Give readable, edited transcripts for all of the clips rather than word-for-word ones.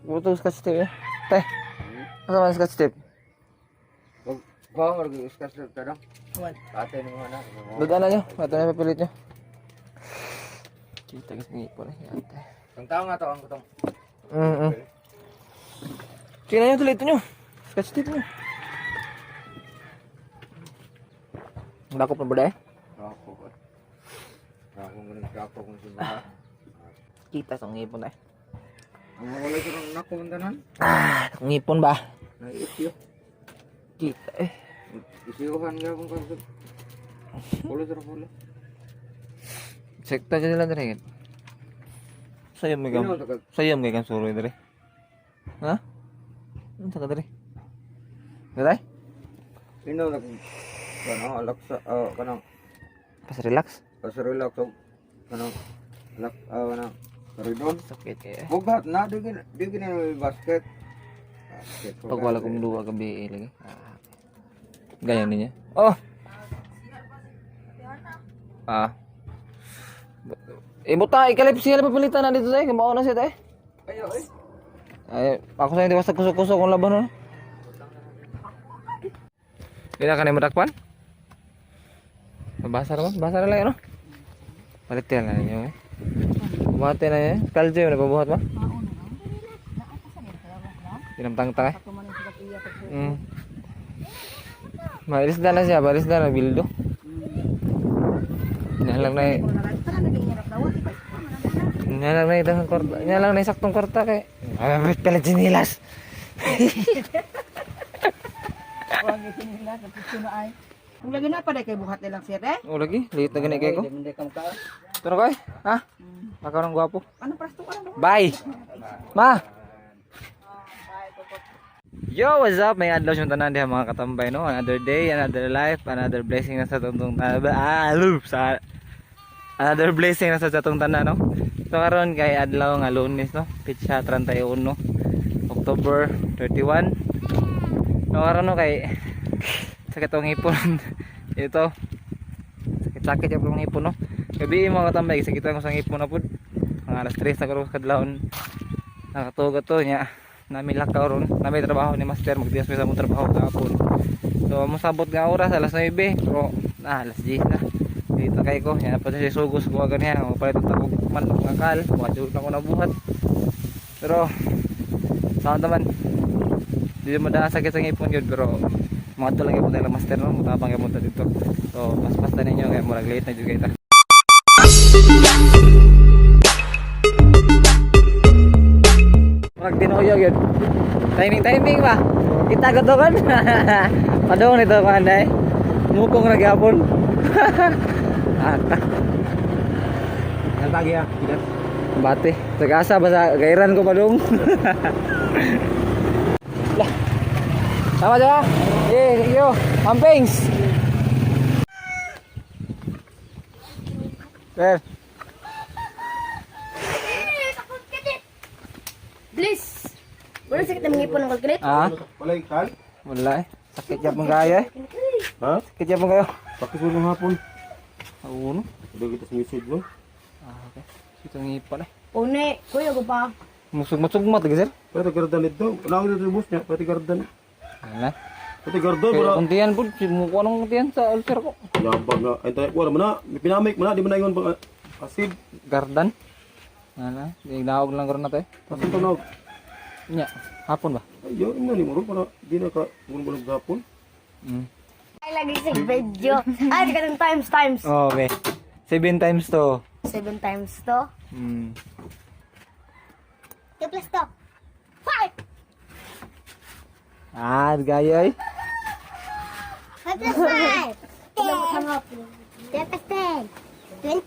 Buto scotch tape ya. Teh. Asa man scotch tape? Kau lagi iskas kadang. Wan. Ate ni mana? Dadaan nyo. Ito na papilit nyo. Kita guys ngipon eh. Ate. Ang tao nga to ang kutong. Tingnan nyo tuloy ito nyo. Scotch tape nyo. Ang dakop na ba dahil? Ako. Ako ngunit ako kung sino. Kita sa ngipon eh. Ang wala ko nang nakumuntanan. Ngipon ba? Naisip. Kita eh. Isiuhan nga kung kanto. Pula. Sekta dyan nila dali. Sayam may kam. Sayam may kam suroy dali. Ha? Ano sa ka dali? Dali? Ino na kung kanang alaksa kanang Pas relax. pasarila ko kanang kanang karidon. Sakit eh. Bugat na digin na basket. Pag wala kong luwa gabi lagi. Ganyan niya. Oh. Buta ikalip siya papilitan na dito tayo. Kumao na siya tayo. Ayo Ay, ako sa hindi basta kusok-kusok kung laban no. Hindi na ka na madakpan? Basa na lang ano? Palit yan na ninyo eh. Bumati na yan. Kalje na pabuhat ba? Pinamtang-tang eh. Maalis na lang siya, maalis na lang bildo. Nalang na itang kwarta. Nalang na saktong kwarta kay. Abit pala jinilas. Wag ito nila sa puso na ay. Kung lagi na pa dai kay buhat nilang sir eh. Oh lagi, liit na gani kay ko. Pero kay, ha? Makaw ng gwapo. Ano prasto ka lang? Bye. Ma. Yo, what's up? May adlaw yung tanan diha mga katambay no. Another day, another life, another blessing na sa tungtong another blessing na sa atong tanan no. So karon kay adlaw nga Lunes no. Pitsa 31 October 31. So karon no kay sakit ang ipon. Ito. Sakit yung ipon no. Gabi mga katambay sakit ang ipon na pud. Ang alas 3 sa karon kadlawon. Nakatuga to nya. Namin lakaw ron, namin trabaho ni master, magdias pa sa mong trabaho kahapon. So masabot nga oras alas 9 pero alas 10 na. Dito kay ko, yan pa siya sugos ko ganyan, mapalit ang tagog manok nga kal, wadyo na ko nabuhat. Pero saan naman? Di mo da sakit sa ngipon gyud pero mga to lang gyud nila master no, mutabang gyud ta dito. So pas-pas ta ninyo kay murag late na jud kay ta. Pag tinuyo yun. Timing ba? Kita ko to kan. Padong nito ko anday. Mukong nagyapon. Ata. Nalagi ah. Bate. Tagasa ba sa gairan ko padong. Lah. Sama aja. Yo, Mampings. Ber. Please. Wala sakit na mangipon ng kalkulit? Ah, Walay kal? wala eh. Sakit ya mong gaya eh. Ha? Sakit ya mong gayo. Pakisulong hapon. Uno. Udah kita sumisid no. Okay. Ito ngipon eh. Une, kuya ko pa. Musug-musugmat lagi sir. Pwede gardan ito. Wala ko dito bus niya. Pwede gardan. Wala. Pwede gardan. Kaya Wala. kuntian po, simukuha ng kuntian sa ulcer ko. Yabag na. Ay tayo. Wala mo na. Pinamik mo na. Di mo na yun. Asid. Gardan. Ano? Ignaog lang ko na to eh. Asid to na. Nya, hapon ba? Ay, yun na ni mo. Para di na ka. Bulong hapon. Ay lagi sa video. Ay, ganun times. Oh, okay. 7 times to. 7 times to. 2 plus 2. 5. Ah, gaya eh. 5 plus 5. 10 plus 10. 20.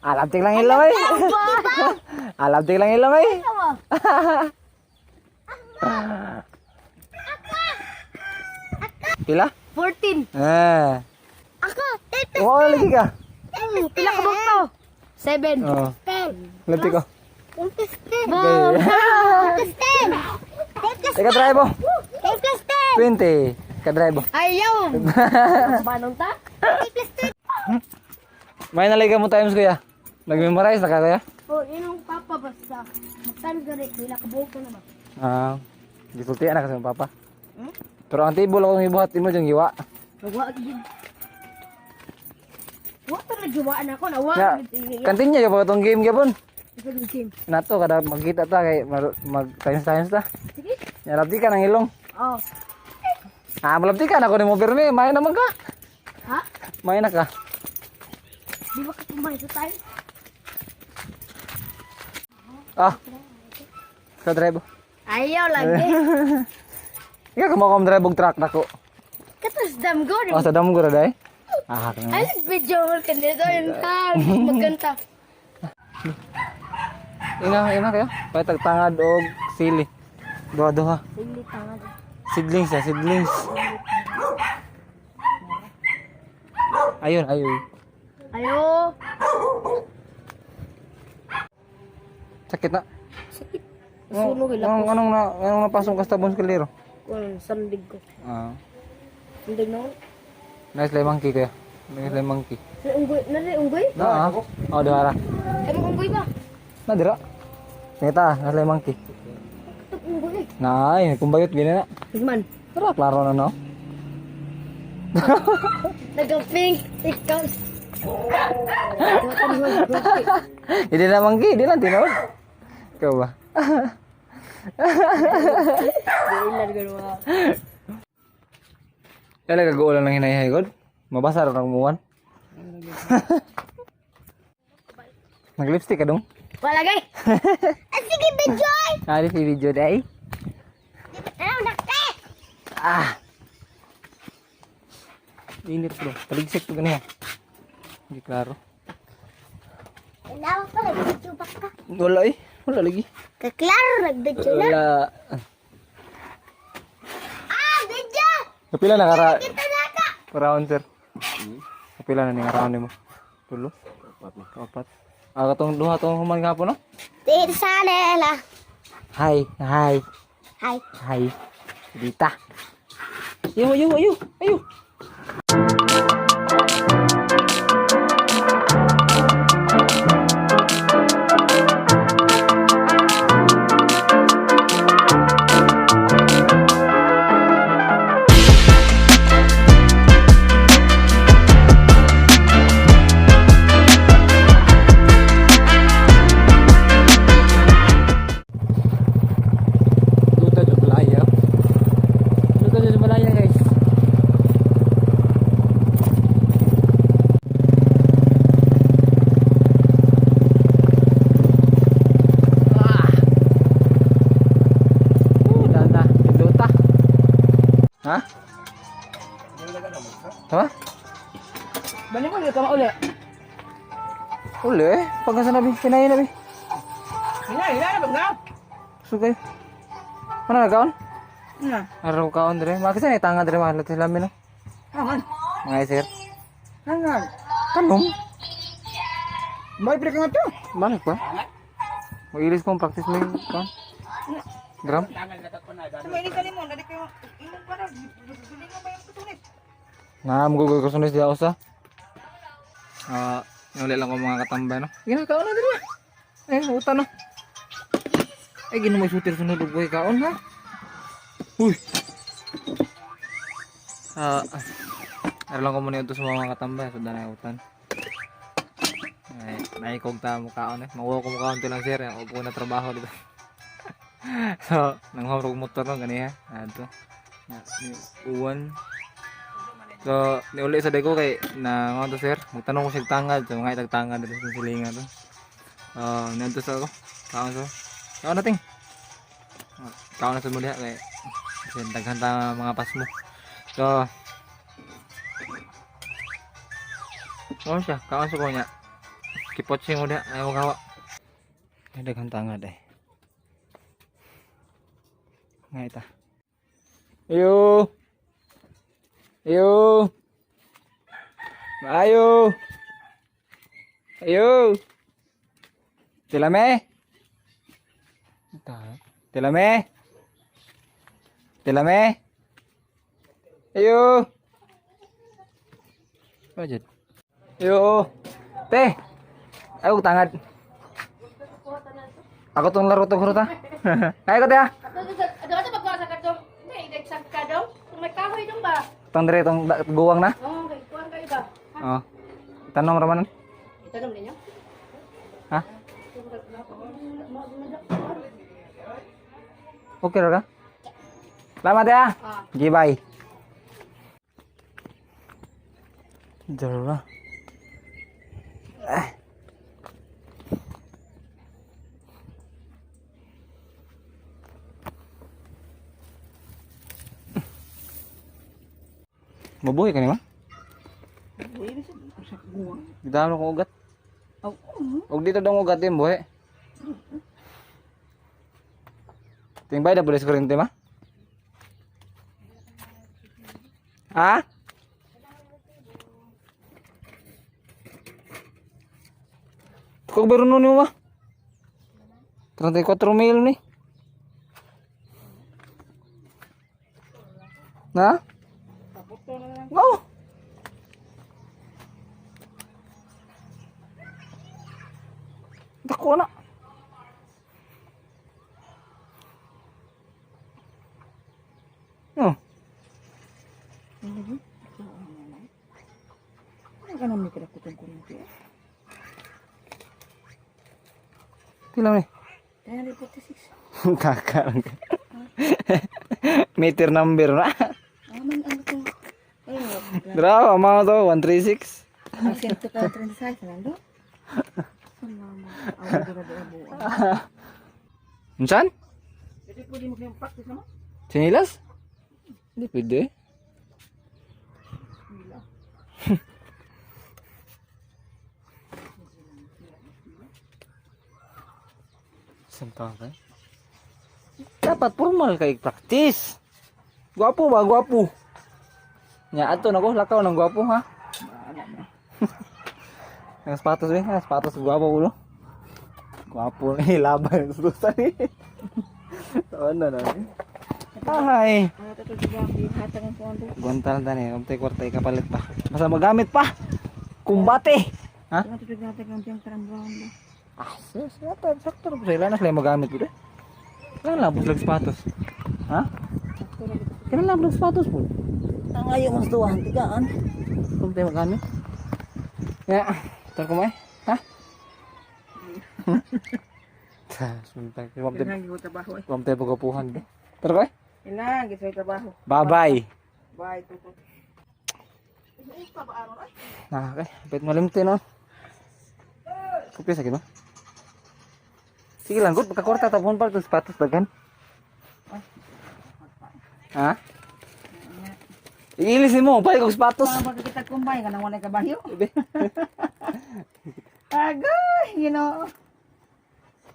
Alaptik lang ilaw eh. Alaptik lang ilaw eh. Pila? 14. Ako, 10 plus Oo, lagi ka. 10. Pila ka bukto? 7. Oo. 10. Laptik ko. 10 plus 10. 10 plus 10. 10 plus 10. Teka, try mo. 10 plus 10. 20. Ka-drive. Ayaw! Banong ta? May naliga mo times kuya. Nag-memorize na ka kuya? Oh, yun ang papa basta. Magtanggarit, wala kabuok ko naman. Ah, gisultian na kasi ng papa. Hmm? Pero ang tibol akong ibuhat mo dyan giwa. Nawa gid. Wa ta nagiwaan ako, nawa Ya, gid. kantin niya yung itong game gapon. Ito yung game. Nato kada magkita ta kay mag science ta. Sige. Yarapti ka ng ilong. Oh. Ah, malapti ka na ko ni mo pirmi, may naman ka. Ha? May na ka. Di ba ka kumain sa tayo? Ah. Ka drive. Ayaw lagi. Ika ka mo kom drive og truck nako. Katas dam go. Oh, sa damo ko ra dai. Ah, kang. Ay, video mo kanito yun ka. Magkanta. Ina kayo. Patag tangad og sili. Duha-duha. Sige, tanga. Seedlings ya, seedlings. Ayun. Ayo. Sakit na. Sakit. Sunog ila ko. Anong napasok ka sa tabong skalero? Kung sandig ko. Ah. Sandig na ko. Nice lay monkey kaya. Nice lay monkey. Unggoy, nari unggoy? Na. Oh, dara. Ay, mo unggoy ba? Na dira. Ngita, nice lay monkey. Katok unggoy eh. Nay, kumbayot gini na. Higman. Tara, klaro na no. Nagka-pink. Ikaw. Hindi na monkey, di lang tinawag. Ikaw ba? Ilan gano'n. Kaya nag-uulan ng hinahay god. Mabasa rin ang muwan. Nag-lipstick ka dong? Walagay. Sige, Bejoy. Nari si video day. Ano, nakte? Ah. Init bro. Taligsik to ganyan. Hindi klaro. Kailangan pala, video ba ka? Wala eh. Wala lagi. Kaklaro, nag-video na. Wala. Ah, video! Kapila na kara Kita na ka. round sir. Kapila na ni round mo. Tulo. Apat. Ah, katong duha tong human nga po no? Dito sa nela. Hi. Hi. Dita. Ayo. Luta sa Malaya guys. Dana, luta. Ha? Apa? Balik mo, dito ka mauli. Uli, pagkasa nabi, kinain nabi. Hina, na. Sugay. Mana na kaon? Hina. Araw kaon dire. Makisa ni tanga dire mahal sa lamin no. Aman. Ngay sir. Nangan. Kanom. May break nga to. Balik pa. Mag-ilis kong practice mo yung kaon. Gram. May kalimon, dali kayo. Imong pa na. Bili mo ba yung tutulis? Magugol ko sunis diya usa. Uli lang ko mga katambay no. Ginakaon na dire. Utan no. Gino mo shooter sunod og buhay kaon ha. Uy. Ara lang ko muna ito sa mga katambay so danay utan. Ay, naikog ta mo kaon eh. Makuha ko mo kaon to lang sir. Upo na trabaho dito. So, nanghorog motor no gani ha. Ato. Uwan. So, niuli sa deko kay na nga to sir. Magtanong ko siya tangad so mga itagtangad dito sa silingan to. Nanto sa ako. Kaon so. Kaon nating. Kaon na sa muli kay kasi daghan ta mga pas mo. So, kaon siya. Kaon sa ko niya. Kipotsing mo diha ayaw gawa. Ay daghan tangad eh. Nga ita. Ayo. Ayo. Tilame. Tilame. Ayo. Ayo. Ayo. Teh. Ayo tangad. Ako tong laro to ta. Ayo ko ya. Ada aja bawa sa karto. May dagsak ka daw. Kung may kahoy dong ba? Tang dire tong guwang na. Oh, kay kuan kayo ba? Oh. Tanong ramanan. Itanong ninyo. Ha? Okay ra ka? Salamat ya. Ah. Gi bye. Jara. Mabuhay ka ni ma? Buhay sa guwang. Gidalo ko ugat. Oh, Og dito dong ugat din buhay. Tingbay na pulis kurente ma? Ha? Kung baru nun mo ma? 34,000 ni. Na? Oh. Dako na. Oh. ano ka namin kira kutong kurinti? Tilang ni. 346. Kakak. Meter number na. Aman ano to? Berapa mau to? 136. Ang sento ka 36 nando? Salamat. Awa dira dira buo. Unsan? Jadi pwede mo kayong practice naman? Sinilas? Hindi pwede. Sentang kan? Dapat formal kay practice. Gwapo ba? Gwapo. Nya ato nako lakaw ng gwapo ha. Yang sapatos eh, sapatos gwapo ulo. Gwapo ni laban susah ni. Ano na. Ay. Ano to juga hatang ang pondo? Gontal tani, umtay kwartay kapalit pa. Basta magamit pa. Kumbate. Ha? Ano to juga hatang ang tarambang ba? Ah, siapa saktor sila na sila magamit pud. Kailan lang buslag sapatos. Ha? Kailan lang buslag sapatos pud. Ang ayo mas tuwa tigaan. Kung tayo magamit. Ya, tar ko may. Ha? Sumpah, wag tayo Ilang yung trabaho eh. wag tayo pagapuhan. Tar ko. Ilang yung trabaho. Bye-bye. Bye tuto. Ini pa ba aron ay? Nah, okay. Pwede malimti no. Kupya sakit mo? Sige lang, good. Pagkakorta, tapon pa ito sapatos dagan. Ha? Iilisin mo, pali kong sapatos. Bakit kita kumbay ka nang wala kabayo? Ibe. Agay,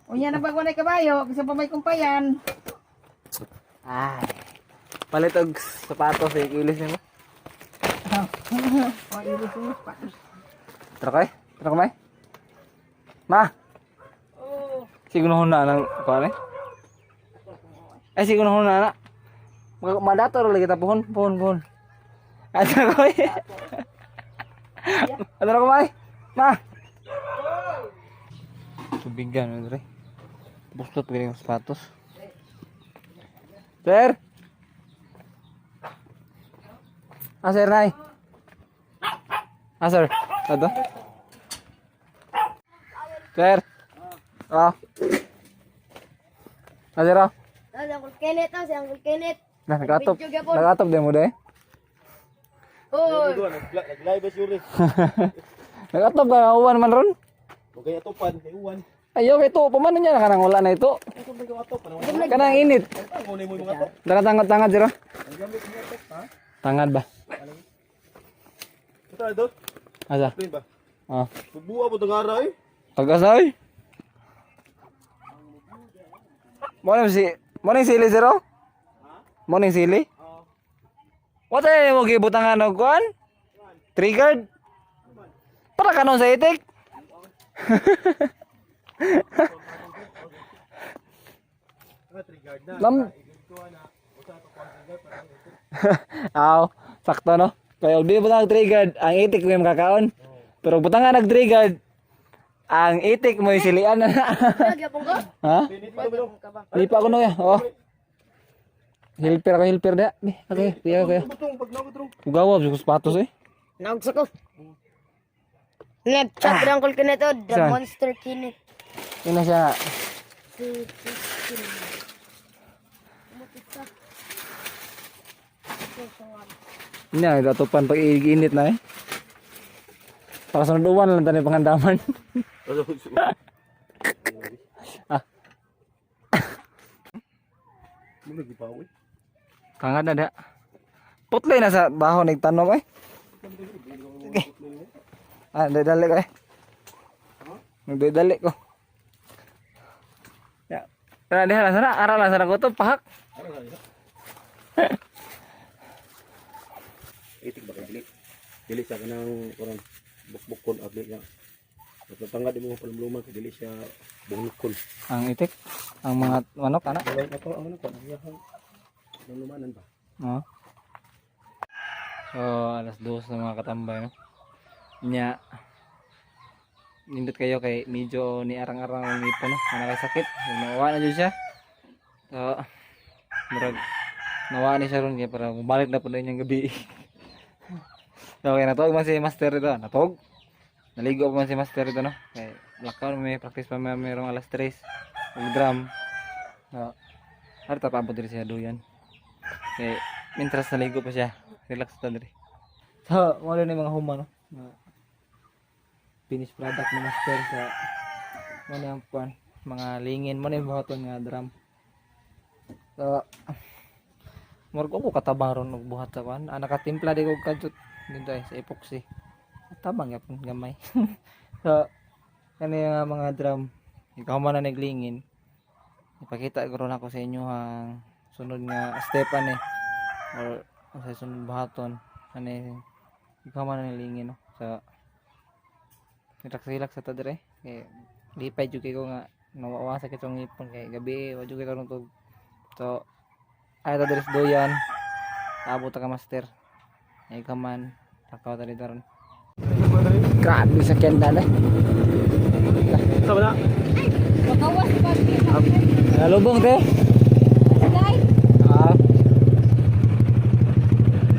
Unya na ba wala kabayo? Kasi pa may kumpayan. Ay. Palit og sapatos, iilisin mo. O, ilis mo pa. Tara kay? Tara kamay? Ma! Oh. Siguro na lang kuha eh. Ay, siguro na. Madato rin lagi kita pohon. Ano ko eh? Ano ko may? Ma! Tubigan ano rin. Bustot pagkaling sapatos. Sir! Ah, sir, nay. Ah, sir. Ano? Sir. Ah. Ah, sir. Ah. Si Uncle Kenneth si Uncle Kenneth. Nah, nakatop. Video gyapon. Nakatop din mo deh. Oy. Nag-live ba Yuri? Nakatop ka uwan man ron. O kaya tupan, kay uwan. Ayo ito, pamano niya kanang wala na ito. Ito ba yung atop? Ano? Kanang init. Ang unay mo yung mga atop. Dala tangad sir. Ang gamit mo atop, ha? Tangad ba? Ito, ito. Asa? Plain ba? Ah. Magbuha mo itong aray. Pag-asay. Morning sili zero? Morning sili? What ay mo gibutangan og kuan? Triggered? Para kanon sa itik. Triggered na. Lam Ito na. Usa to pang trigger para ito. Aw, sakto no. Kaya og di butang nag-trigger, ang itik mo yung makakaon. Pero butang nga nag-trigger, ang itik mo yung silian. Nagyapon ko. Ha? Magyapon ka ba? Hindi pa ako no ya. Oh. Hilper da. Okay, kuya. Butong pag nagot ro. Ugawa sa sapatos eh. Naugsa ko. Nag-chat ng Uncle Kenneth o, the Saan? Monster Kenneth. Ina siya. Ina, datupan pag iinit na eh. Para sa nuduan lang tani pangandaman. Mo lagi pa oy. Kangad na da. Putlay na sa baho nagtanom eh. Okay. Dali ko eh. Nagdadali ko. Ya. Tara diha lang sana, ara lang sana ko to pahak. Itik ba kay dili? Dili siya kanang kurang bukbukon abli niya. At natangad mo palumluman kay dili siya bungkol. Ang itik, ang mga manok ana. Wala na to ang ko nagiyahang lulumanan ba. Oo. So, alas 2 na mga katambay no. Nya nindot kayo kay medyo ni arang-arang ang ipon no. Ana kay sakit, nawa na jud siya. So, murag nawa ni siya ron kaya para bumalik na po na yung gabi. So, okay, natog man si Master ito. Natog. Naligo pa man si Master ito no. Kay lakaw may practice pa mayroong alas 3 mag-drum. So, harta pa po diri siya duyan. Okay, mintras naligo pa siya. Relax ta diri. So, mo ni mga huma no. Finished product ni Master sa mo ang pan mga lingin mo ni buhaton nga drum. So, murag ko katabang ron og buhat sa kan. Nakatimpla di ko kadto dito sa epoxy. Tabang yapon gamay. So, kani nga mga drum ikaw man na naglingin. Ipakita ko ron ako sa inyo ang sunod nga step ani or sa sunod buhaton ani ikaw man na naglingin no. So, relax sa ta dire kay lipay jud kay ko nga nawawa sa kitong ipon kay gabi wa jud kay karon tug. So, ay ta dire sa doyan. Abot ta ka Master. Ay ka man takaw ta dito ron. Grabe sa kenda na. Sama na. Makawas pa. Nalubong te. Guys, Ah.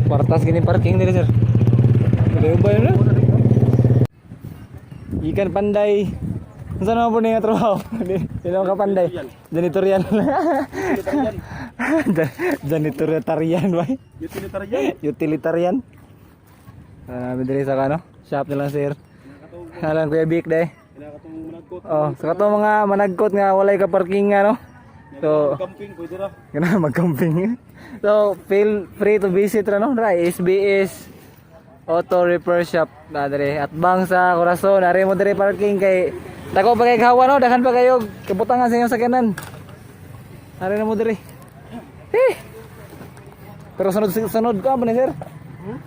Kwartas gini parking dire sir. Dili ba yun? Ikan pandai. Unsa na po ni nga trabaho? Sino ka panday? Janitorial. Janitorial ba? Utilitarian. Utilitarian. Bidiri sa kano? Shop nila sir. Alam Kuya Bik day. Kinakatong managkot. Oh, sa kato mga managkot nga walay ka parking nga no. So, Camping pwede ra. kana mag-camping. So, feel free to visit ra no, ra SBS Auto Repair Shop na dire at bang sa Corazon, ari mo dire parking kay dako pa kay gawa no, daghan pa kayo kabutangan sa inyong sakyanan. Ari na mo dire. Pero sunod ka ba ni sir?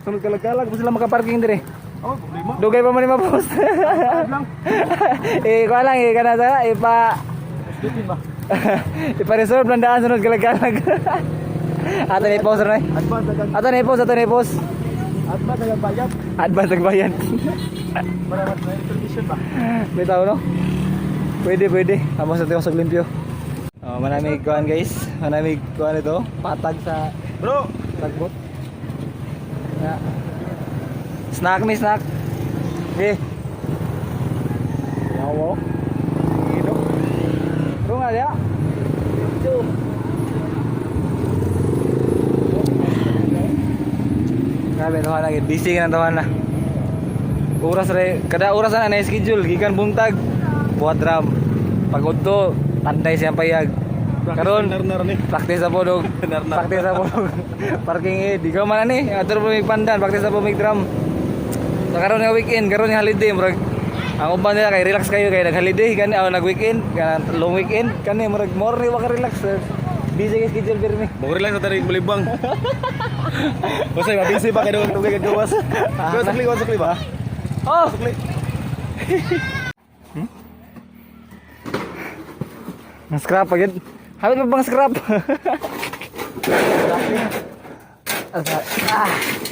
Sunod kalag-kalag pa sila makaparking dire. Oh, problema. Dugay pa man ni ma-post. Ko lang kana sa Dipin ba? ipa-reserve lang daan sunod kalag-kalag. Ato ni post ron. Advance agad. Ato ni post. Advance agad bayad. Advance nagbayad. Para mas na information ba? Bitaw no? Pwede. Amo sa tiwas og limpyo. Oh, manamig kuan guys. Manamig kuan ito. Patag sa Bro, tagbot. Ya. Snack ni snack. Okay. Wow. Ito. Bro nga ya. Ito. Grabe tawa na busy ka na tawa na. Oras re kada oras na na schedule gikan buntag buhat drum. Pagod to tantay siyang payag. Karon nar ni. practice sa podog. Practice sa podog. Parking di ka man ani atur po mig pandan practice sa po mig drum. So karon nga weekend, karon nga holiday murag ang uban nila kay relax kayo kay nag-holiday kani aw nag-weekend, kana long weekend kani murag more ni wa ka relax. Busy kay schedule pirmi. Mo relax sa tarig malibang. Kasi mabisi ba kay dugay kay gawas. Sakli ba? Oh, Ang scrap agad. Hawid pa bang scrap?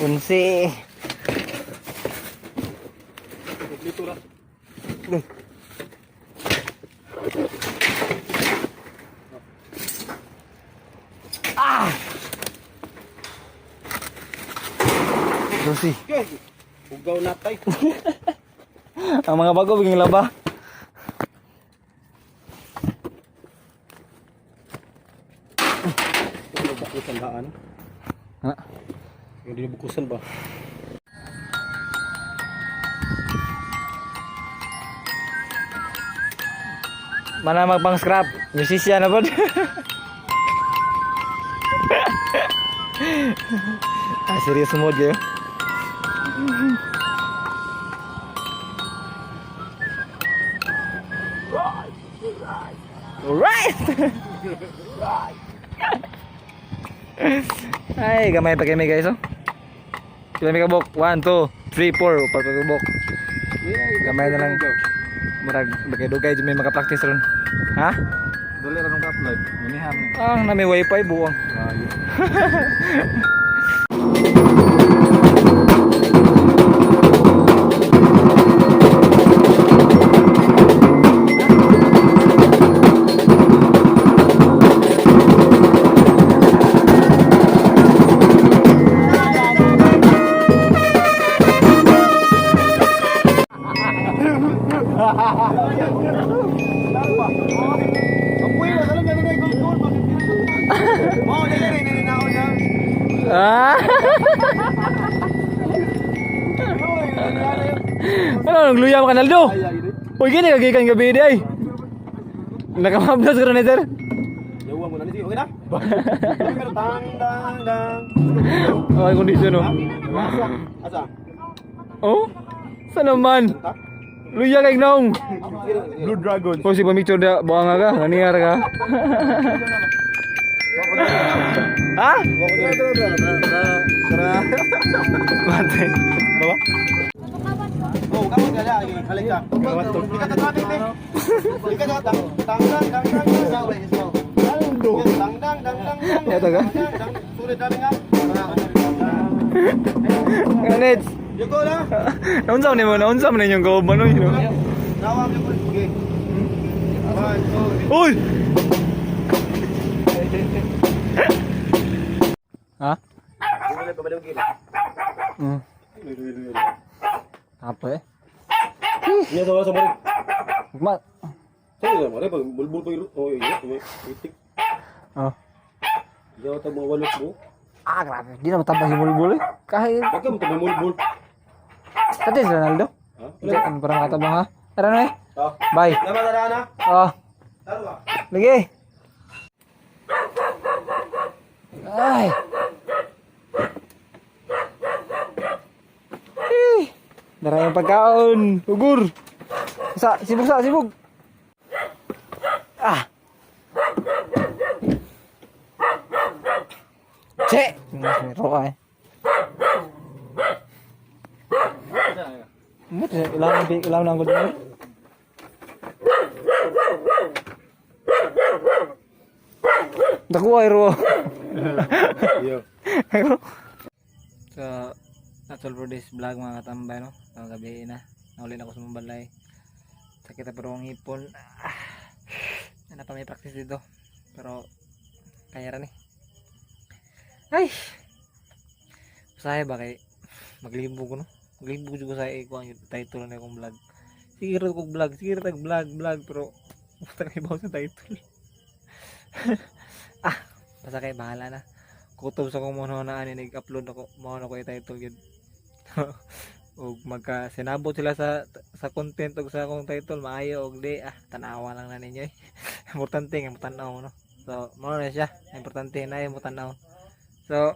Unsi. Dito lang. Susi. Okay. Ugaw na tay. Ang mga bago biging laba. Ito bukusan daan. Ha? Yung dinubukusan ba? Mana magpang scrap. Musisya na po. Serius mo dyan. Alright! Ay, gamay pa kami guys, oh. Sila may kabok. 1, 2, 3, 4. Upal pa kabok. Gamay na lang. Murag, bagay-dugay dyan may makapractice ron. Ha? Dali ra nung ka-upload. Maniham ni. Na may wifi buwang. Ah. Ano nagluya ka Naldo? Uy gini kagikan gabi di ay. Nakamablas ka na sir. Yawa mo na ni okay na? Pero tang dang. Okay kondisyon oh. Asa? Oh? Saan naman? Luya kay naong. Blue Dragon. Oh si pamicture da buang ka, naniyar ka. Ha? Mate. Bawa? Oh, kamu enggak ada lagi. Kali ka. Kita traffic nih. Kita datang. Tang dang. Ya to ka? Sulit driving ka. Kanets. Yuko na. Naunsa man yung go ano yun. Nawam yung okay. Uy! Ha? Apa eh? Iya sama sama. Ma. Saya mare bulbul ko oh iya itik. Oh. Jawa ta mo walot mo. Grabe. Di na matambah yung bulbul eh. Kahit. Bakit mo ta bulbul? Tadi si Ronaldo. Ha? Ano parang katabang ha? Tara na eh. Oh. Bye. Lama na na. Oh. Taro ba? Lagi. Ay. Dara yung pagkaon. Ugur. Sibug. Cek. Mas mero ay. Ilang nang ko din. Dako ay ro. Iya. So, that's all for this vlog mga katambay, no? Ang gabi na. Nauli na ako sa Mambalay. Sakit na pero ang hipon. Ano pa may practice dito. Pero, kaya rin eh. Ay! Masaya ba kay maglibo ko, no? Maglibo ko sa ikuan yung title na akong vlog. Sige rin kong vlog. Pero, basta na ibaw sa title. Basta kay bahala na. Kutob sa kung muna na nag-upload ako. Muna ko i-title yun. O magka sinabot sila sa content o sa akong title. Maayo o di. Tanawa lang na ninyo eh. Importante nga mutanaw, no? So, muna na siya. Importante na yung mutanaw. So,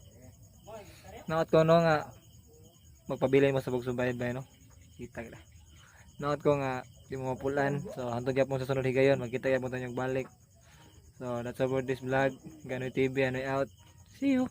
naot ko no nga magpabilin mo sa pagsubaybay, no? Kita ka. Naot ko nga di mo mapulan. So, hantod yapon sa sunod higayon. Magkita yapon tanyong balik. So, that's all for this vlog. Ganoy TV, Anoy out. See you!